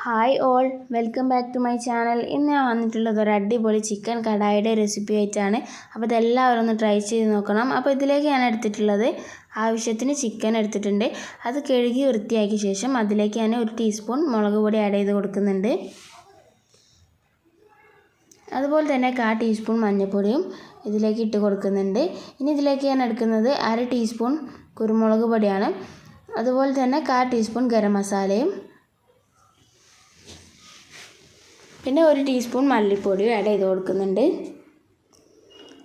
Hi all, welcome back to my channel. ഇന്ന് ഞാൻ വന്നിട്ടുള്ളത് ഒരു അടിപൊളി ചിക്കൻ കടായിയുടെ റെസിപ്പി ആയിട്ടാണ്. അപ്പോൾ ഇതെല്ലാവരും ഒന്ന് ട്രൈ ചെയ്ത് നോക്കണം. അപ്പോൾ ഇതിലേക്ക് ഞാൻ എടുത്തിട്ടുള്ളത് ആവശ്യത്തിന് ചിക്കൻ എടുത്തിട്ടുണ്ട്. അത് കഴുകി വൃത്തിയാക്കിയ ശേഷം അതിലേക്ക് ഞാൻ 1 ടീസ്പൂൺ മുളക് പൊടി ആഡ് ചെയ്ത് കൊടുക്കുന്നുണ്ട്. അതുപോലെ തന്നെ 1/4 ടീസ്പൂൺ മഞ്ഞൾപ്പൊടിയും ഇതിലേക്ക് ഇട്ട് കൊടുക്കുന്നുണ്ട്. ഇനി ഇതിലേക്ക് ഞാൻ എടുക്കുന്നത് 1/2 ടീസ്പൂൺ കുരുമുളക് പൊടിയാണ്. അതുപോലെ തന്നെ 1/4 ടീസ്പൂൺ ഗരം മസാലയും പിന്നെ 1 ടീസ്പൂൺ മല്ലിപ്പൊടിയും ആഡ് ചെയ്ത് കൊടുക്കുന്നുണ്ട്.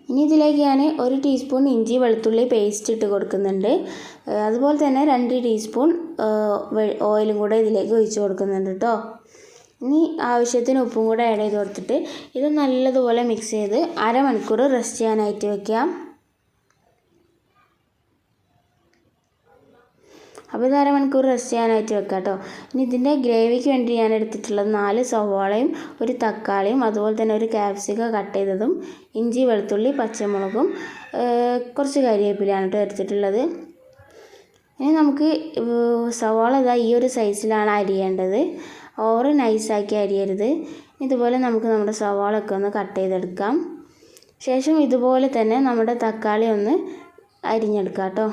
ഇനി ഇതിലേക്ക് ഞാൻ 1 ടീസ്പൂൺ ഇഞ്ചി വെളുത്തുള്ളി പേസ്റ്റ് ഇട്ട് കൊടുക്കുന്നുണ്ട്. അതുപോലെ തന്നെ 2 ടീസ്പൂൺ ഓയിലും കൂടെ ഇതിലേക്ക് ഒഴിച്ച് കൊടുക്കുന്നുണ്ട് കേട്ടോ. ഇനി ആവശ്യത്തിന് ഉപ്പും കൂടെ ആഡ് ചെയ്ത് കൊടുത്തിട്ട് ഇത് നല്ലതുപോലെ മിക്സ് ചെയ്ത് അരമണിക്കൂർ റെസ്റ്റ് ചെയ്യാനായിട്ട് വെക്കാം. അപ്പോൾ ഇത് അരമണിക്കൂർ റെസ്റ്റ് ചെയ്യാനായിട്ട് വെക്കാം കേട്ടോ. ഇനി ഇതിൻ്റെ ഗ്രേവിക്ക് വേണ്ടി ഞാൻ എടുത്തിട്ടുള്ളത് 4 സവാളയും 1 തക്കാളിയും അതുപോലെ തന്നെ 1 ക്യാപ്സിക്കം കട്ട് ചെയ്തതും ഇഞ്ചി വെളുത്തുള്ളി പച്ചമുളകും കുറച്ച് കരിവേപ്പിലയാണ് കേട്ടോ എടുത്തിട്ടുള്ളത്. ഇനി നമുക്ക് സവാള ഈ ഒരു സൈസിലാണ് അരിയേണ്ടത്. ഓവർ നൈസാക്കി അരിയരുത്. ഇതുപോലെ നമുക്ക് നമ്മുടെ സവാളയൊക്കെ ഒന്ന് കട്ട് ചെയ്തെടുക്കാം. ശേഷം ഇതുപോലെ തന്നെ നമ്മുടെ തക്കാളി ഒന്ന് അരിഞ്ഞെടുക്കാം കേട്ടോ.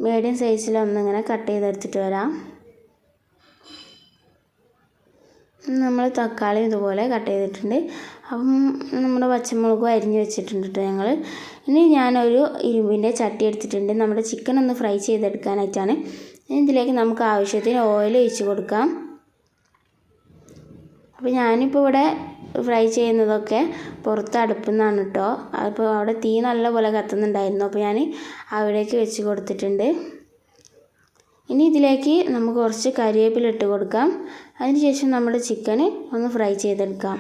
മീഡിയം സൈസിലൊന്നിങ്ങനെ കട്ട് ചെയ്തെടുത്തിട്ട് വരാം. നമ്മൾ തക്കാളി ഇതുപോലെ കട്ട് ചെയ്തിട്ടുണ്ട്. അപ്പം നമ്മുടെ പച്ചമുളകും അരിഞ്ഞ് വെച്ചിട്ടുണ്ട് കേട്ടോ ഞങ്ങൾ. ഇനി ഞാനൊരു ഇരുമ്പിൻ്റെ ചട്ടി എടുത്തിട്ടുണ്ട്. നമ്മുടെ ചിക്കൻ ഒന്ന് ഫ്രൈ ചെയ്തെടുക്കാനായിട്ടാണ്. ഇതിലേക്ക് നമുക്ക് ആവശ്യത്തിന് ഓയിൽ ഒഴിച്ച് കൊടുക്കാം. അപ്പോൾ ഞാനിപ്പോൾ ഇവിടെ ഫ്രൈ ചെയ്യുന്നതൊക്കെ പുറത്ത് അടുപ്പിൽ നിന്നാണ് കേട്ടോ. അപ്പോൾ അവിടെ തീ നല്ലപോലെ കത്തുന്നുണ്ടായിരുന്നു. അപ്പോൾ ഞാൻ അവിടേക്ക് വെച്ച് കൊടുത്തിട്ടുണ്ട്. ഇനി ഇതിലേക്ക് നമുക്ക് കുറച്ച് കരിവേപ്പില ഇട്ട് കൊടുക്കാം. അതിനുശേഷം നമ്മുടെ ചിക്കൻ ഒന്ന് ഫ്രൈ ചെയ്തെടുക്കാം.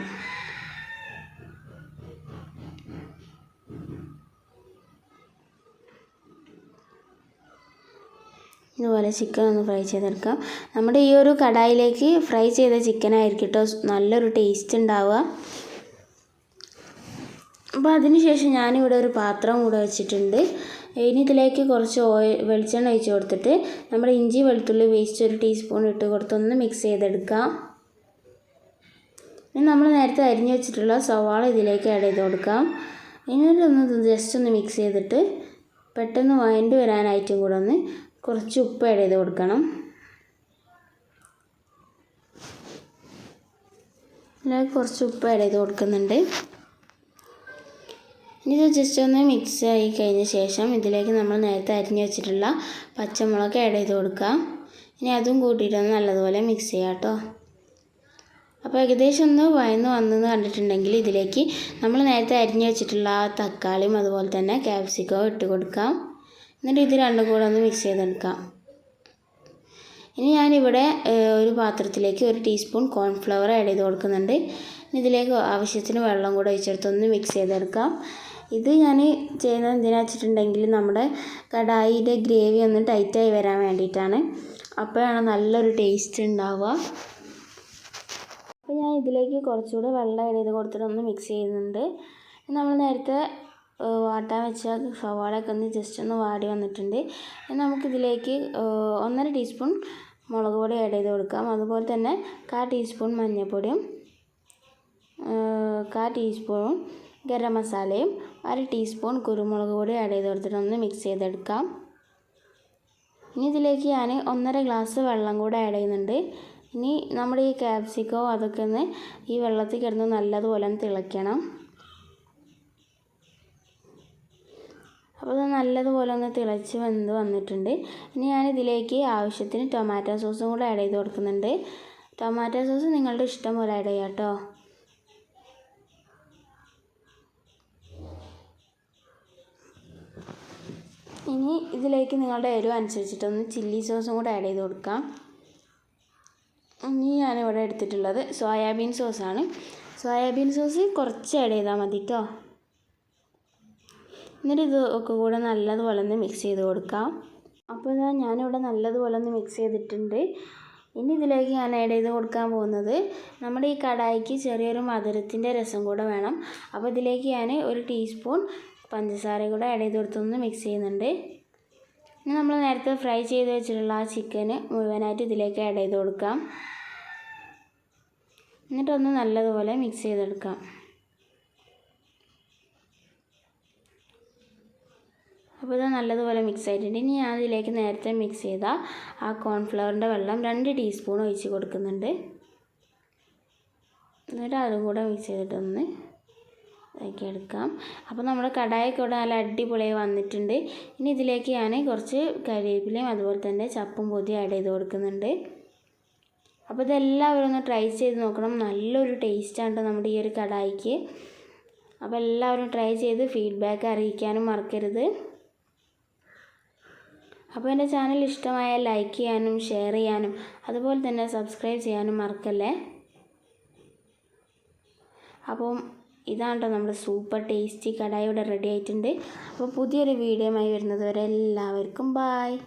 ഇതുപോലെ ചിക്കൻ ഒന്ന് ഫ്രൈ ചെയ്തെടുക്കാം. നമ്മുടെ ഈ ഒരു കടായിലേക്ക് ഫ്രൈ ചെയ്ത ചിക്കനായിരിക്കും കേട്ടോ നല്ലൊരു ടേസ്റ്റ് ഉണ്ടാവുക. അപ്പോൾ അതിനുശേഷം ഞാനിവിടെ ഒരു പാത്രം കൂടെ വെച്ചിട്ടുണ്ട്. ഇനി ഇതിലേക്ക് കുറച്ച് വെളിച്ചെണ്ണ ഒഴിച്ച് കൊടുത്തിട്ട് നമ്മുടെ ഇഞ്ചി വെളുത്തുള്ളി പേസ്റ്റ് 1 ടീസ്പൂൺ ഇട്ട് കൊടുത്തൊന്ന് മിക്സ് ചെയ്തെടുക്കാം. ഇനി നമ്മൾ നേരത്തെ അരിഞ്ഞ് വെച്ചിട്ടുള്ള സവാള ഇതിലേക്ക് ആഡ് ചെയ്ത് കൊടുക്കാം. ഇനി ജസ്റ്റ് ഒന്ന് മിക്സ് ചെയ്തിട്ട് പെട്ടെന്ന് വഴണ്ട് വരാനായിട്ടും കൂടെ ഒന്ന് കുറച്ച് ഉപ്പ് ആഡ് ചെയ്ത് കൊടുക്കണം. ഇതിലേക്ക് കുറച്ച് ഉപ്പ് ആഡ് ചെയ്ത് കൊടുക്കുന്നുണ്ട്. ഇനി ഇത് ജസ്റ്റ് ഒന്ന് മിക്സ് ആയി കഴിഞ്ഞ ശേഷം ഇതിലേക്ക് നമ്മൾ നേരത്തെ അരിഞ്ഞ് വെച്ചിട്ടുള്ള പച്ചമുളക് ആഡ് ചെയ്ത് കൊടുക്കാം. ഇനി അതും കൂട്ടിയിട്ടൊന്ന് നല്ലതുപോലെ മിക്സ് ചെയ്യാം കേട്ടോ. അപ്പോൾ ഏകദേശം ഒന്ന് വഴന്ന് വന്നെന്ന് കണ്ടിട്ടുണ്ടെങ്കിൽ ഇതിലേക്ക് നമ്മൾ നേരത്തെ അരിഞ്ഞ് വെച്ചിട്ടുള്ള തക്കാളിയും അതുപോലെ തന്നെ ക്യാപ്സിക്കവും ഇട്ട് കൊടുക്കാം. എന്നിട്ട് ഇത് രണ്ടും കൂടെ ഒന്ന് മിക്സ് ചെയ്തെടുക്കാം. ഇനി ഞാനിവിടെ ഒരു പാത്രത്തിലേക്ക് 1 ടീസ്പൂൺ കോൺഫ്ലവർ ആഡ് ചെയ്ത് കൊടുക്കുന്നുണ്ട്. ഇതിലേക്ക് ആവശ്യത്തിന് വെള്ളം കൂടെ ഒഴിച്ചെടുത്തൊന്ന് മിക്സ് ചെയ്തെടുക്കാം. ഇത് ഞാൻ ചെയ്യുന്നത് എന്തിനാ വെച്ചിട്ടുണ്ടെങ്കിൽ നമ്മുടെ കടായിയുടെ ഗ്രേവി ഒന്ന് ടൈറ്റായി വരാൻ വേണ്ടിയിട്ടാണ്. അപ്പോഴാണ് നല്ലൊരു ടേസ്റ്റ് ഉണ്ടാവുക. അപ്പോൾ ഞാൻ ഇതിലേക്ക് കുറച്ചുകൂടെ വെള്ളം ആഡ് ചെയ്ത് കൊടുത്തിട്ടൊന്ന് മിക്സ് ചെയ്യുന്നുണ്ട്. നമ്മൾ നേരത്തെ വാട്ടാൻ വെച്ച സവാളയൊക്കെ ഒന്ന് ജസ്റ്റ് ഒന്ന് വാടി വന്നിട്ടുണ്ട്. നമുക്കിതിലേക്ക് 1.5 ടീസ്പൂൺ മുളക് പൊടി ആഡ് ചെയ്ത് കൊടുക്കാം. അതുപോലെ തന്നെ 1/4 ടീസ്പൂൺ മഞ്ഞൾപ്പൊടിയും 1/4 ടീസ്പൂൺ ഗരം മസാലയും 1 ടീസ്പൂൺ കുരുമുളക് പൊടി ആഡ് ചെയ്ത് കൊടുത്തിട്ട് ഒന്ന് മിക്സ് ചെയ്തെടുക്കാം. ഇനി ഇതിലേക്ക് ഞാൻ 1.5 ഗ്ലാസ് വെള്ളം കൂടെ ആഡ് ചെയ്യുന്നുണ്ട്. ഇനി നമ്മുടെ ഈ ക്യാപ്സിക്കോ അതൊക്കെ ഒന്ന് ഈ വെള്ളത്തിൽ കിടന്ന് നല്ലതുപോലെ ഒന്ന് തിളയ്ക്കണം. അപ്പോൾ ഇത് നല്ലതുപോലെ ഒന്ന് തിളച്ച് വെന്ത് വന്നിട്ടുണ്ട്. ഇനി ഞാനിതിലേക്ക് ആവശ്യത്തിന് ടൊമാറ്റോ സോസും കൂടെ ആഡ് ചെയ്ത് കൊടുക്കുന്നുണ്ട്. ടൊമാറ്റോ സോസ് നിങ്ങളുടെ ഇഷ്ടം പോലെ ആഡ് ചെയ്യാം കേട്ടോ. ഇനി ഇതിലേക്ക് നിങ്ങളുടെ എരിവ് അനുസരിച്ചിട്ടൊന്ന് ചില്ലി സോസും കൂടെ ആഡ് ചെയ്ത് കൊടുക്കാം. ഇനി ഞാനിവിടെ എടുത്തിട്ടുള്ളത് സോയാബീൻ സോസാണ്. സോയാബീൻ സോസ് കുറച്ച് ആഡ് ചെയ്താൽ മതി കേട്ടോ. എന്നിട്ട് ഇത് ഒക്കെ കൂടെ നല്ലതുപോലെ ഒന്ന് മിക്സ് ചെയ്ത് കൊടുക്കാം. അപ്പോൾ ഞാനിവിടെ നല്ലതുപോലെ ഒന്ന് മിക്സ് ചെയ്തിട്ടുണ്ട്. ഇനി ഇതിലേക്ക് ഞാൻ ആഡ് ചെയ്ത് കൊടുക്കാൻ പോകുന്നത് നമ്മുടെ ഈ കടായിക്ക് ചെറിയൊരു മധുരത്തിൻ്റെ രസം കൂടെ വേണം. അപ്പോൾ ഇതിലേക്ക് ഞാൻ 1 ടീസ്പൂൺ പഞ്ചസാര കൂടെ ആഡ് ചെയ്ത് കൊടുത്തൊന്ന് മിക്സ് ചെയ്യുന്നുണ്ട്. ഇനി നമ്മൾ നേരത്തെ ഫ്രൈ ചെയ്ത് വെച്ചിട്ടുള്ള ആ ചിക്കന് മുഴുവനായിട്ട് ഇതിലേക്ക് ആഡ് ചെയ്ത് കൊടുക്കാം. എന്നിട്ടൊന്ന് നല്ലതുപോലെ മിക്സ് ചെയ്തെടുക്കാം. അപ്പോൾ ഇത് നല്ലതുപോലെ മിക്സ് ആയിട്ടുണ്ട്. ഇനി ഞാൻ അതിലേക്ക് നേരത്തെ മിക്സ് ചെയ്ത ആ കോൺഫ്ലവറിൻ്റെ വെള്ളം 2 ടീസ്പൂൺ ഒഴിച്ച് കൊടുക്കുന്നുണ്ട്. എന്നിട്ട് അതും കൂടെ മിക്സ് ചെയ്തിട്ടൊന്ന് ഇതാക്കി എടുക്കാം. അപ്പോൾ നമ്മുടെ കടായൊക്കെ ഇവിടെ നല്ല അടിപൊളിയായി വന്നിട്ടുണ്ട്. ഇനി ഇതിലേക്ക് ഞാൻ കുറച്ച് കരിവേപ്പിലയും അതുപോലെ തന്നെ ചപ്പും പൊതി ആഡ് ചെയ്ത് കൊടുക്കുന്നുണ്ട്. അപ്പോൾ ഇതെല്ലാവരും ഒന്ന് ട്രൈ ചെയ്ത് നോക്കണം. നല്ലൊരു ടേസ്റ്റാണ് നമ്മുടെ ഈ ഒരു കടായിക്ക്. അപ്പോൾ എല്ലാവരും ട്രൈ ചെയ്ത് ഫീഡ്ബാക്ക് അറിയിക്കാനും മറക്കരുത്. അപ്പോൾ എൻ്റെ ചാനൽ ഇഷ്ടമായാൽ ലൈക്ക് ചെയ്യാനും ഷെയർ ചെയ്യാനും അതുപോലെ തന്നെ സബ്സ്ക്രൈബ് ചെയ്യാനും മറക്കല്ലേ. അപ്പം ഇതാണ് കേട്ടോ നമ്മുടെ സൂപ്പർ ടേസ്റ്റി കടായി ഇവിടെ റെഡി ആയിട്ടുണ്ട്. അപ്പോൾ പുതിയൊരു വീഡിയോയുമായി വരുന്നത് വരെ എല്ലാവർക്കും ബായ്.